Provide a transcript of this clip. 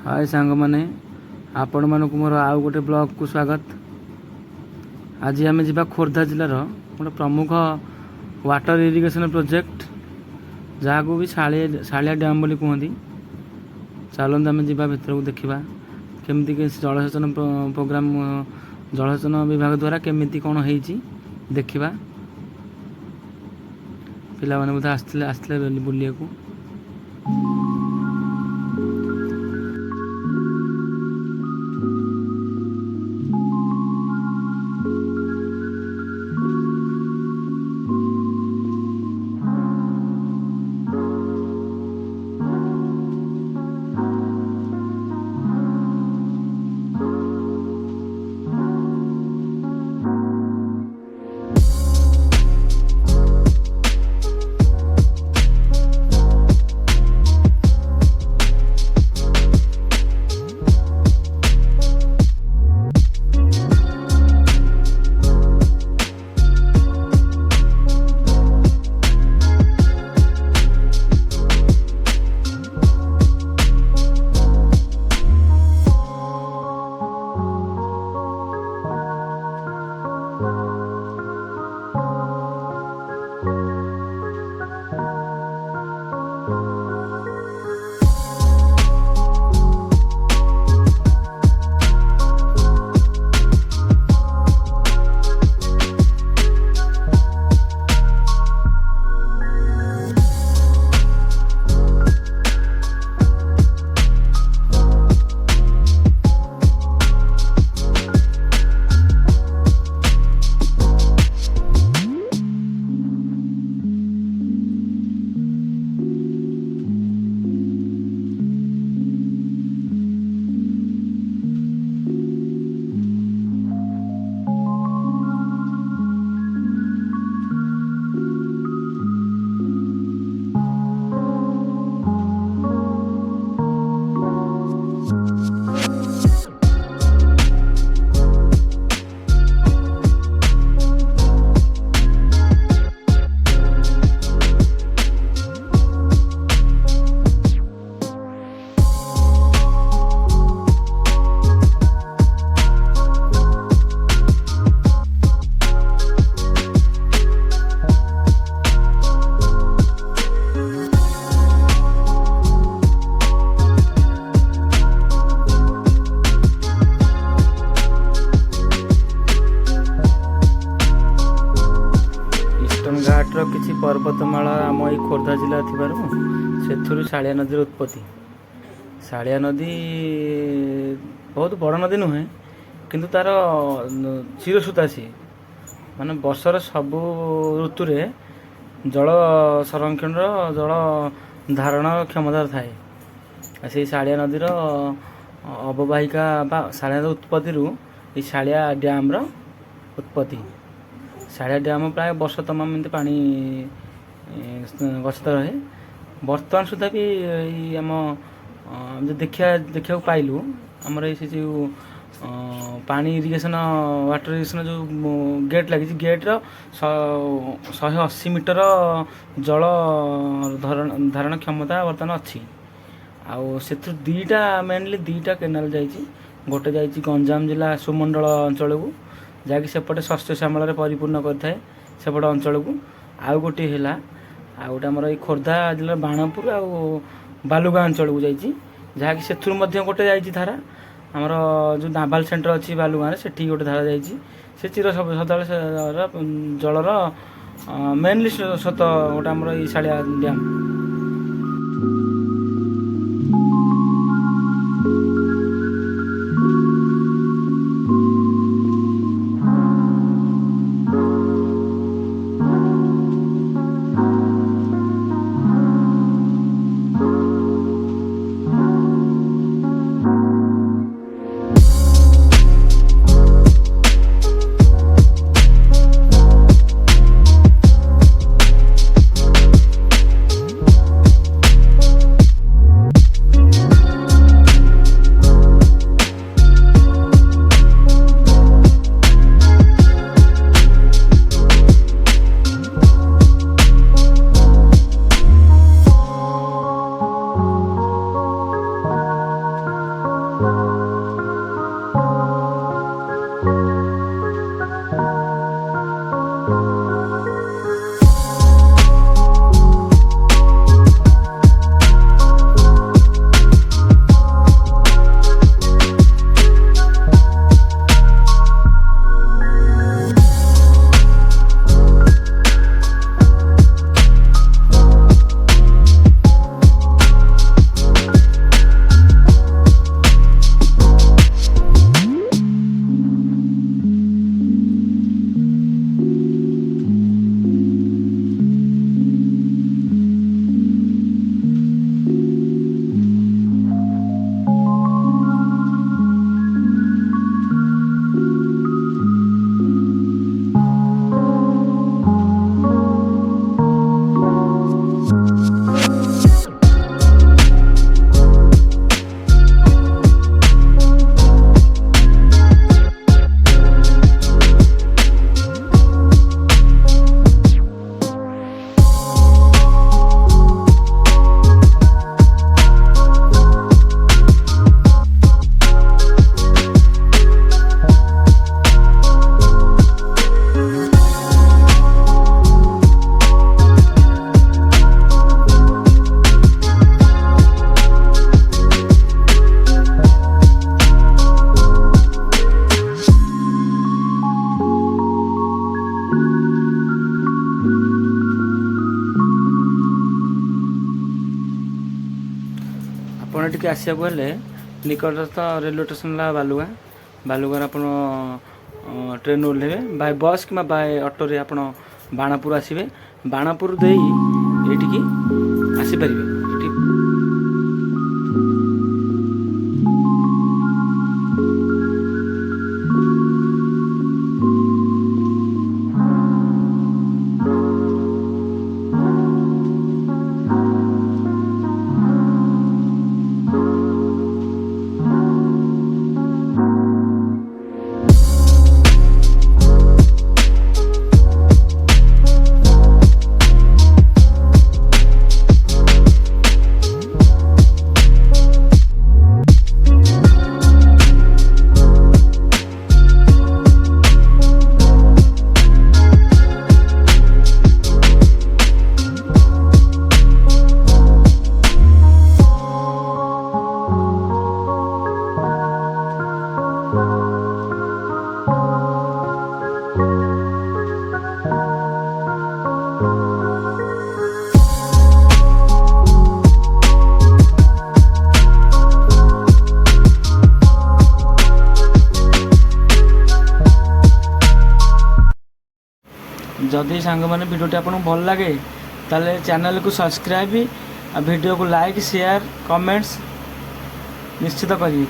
हाय सांग मैंने आपण मानक मोर आउ गोटे ब्लॉग को स्वागत। आज आम जा खोर्धा जिलार गोटे प्रमुख वाटर इरिगेशन प्रोजेक्ट जहाँ को भी सालिया डैम बोली कहती। चलते आम जा भर को देखा केमती जलसेचन प्रोग्राम जलसेचन विभाग द्वारा केमिति कौन होती देखा। पिला माने बोधे आसते बुलिया को किसी पर्वतमाला आम ये खोर्धा जिला थी सालिया नदी उत्पत्ति। सालिया नदी बहुत बड़ नदी नुहे किंतु तार चिरसुता सी माने वर्षर सबु ऋतु रे जल संरक्षण जल धारण क्षमता थाए। से सालिया नदीर अववाहिका सालिया उत्पत्ति ये सालिया डैम उत्पत्ति। सालिया डैम प्राय वर्ष तमाम एमती पानी गच्छित रहे। बर्तमान सुधा भी आम जो देखा पाइलु आमर ये जो पानी इरिगेशन वाटर इरिगेशन जो गेट लगी गेट्र 180 मीटर जल धारण क्षमता बर्तमान अच्छी। आउ से दीटा मेनली दीटा केनाल जाइए। गोटे जाइए गंजाम जिला सुमंडल अंचल को जहाँकि सेपटे शस्य श्यामल परिपूर्ण करए सेपट अंचल को। आउ गोटे है आ गोटे आमर ये खोर्धा जिला बाणपुर आ बालुगाँ अंचल को जाइए जहाँकि से गोटे जाइए धारा आमर जो नाभाल सेंटर अच्छी बालुगाँ से गोटे धारा जाइए से चिर सदा जलर मेनली सत गोटे आमर ये सालिया डैम। ଆପଣ ଟିକେ ଆସିବାକୁ ହେଲେ ନିକଟସ୍ଥ रेलवे स्टेशन ला बालुगा बालुगार आप ट्रेन ओह्लेबे बाय बस कि बाय ऑटो रे आप बाणापुर आसबे बाणापुर दे ये आसीपर जदि सांग मैंने भिडियोटी आपको भल लगे ताले चैनल को सब्सक्राइब वीडियो को लाइक शेयर कमेंट्स निश्चित करिए।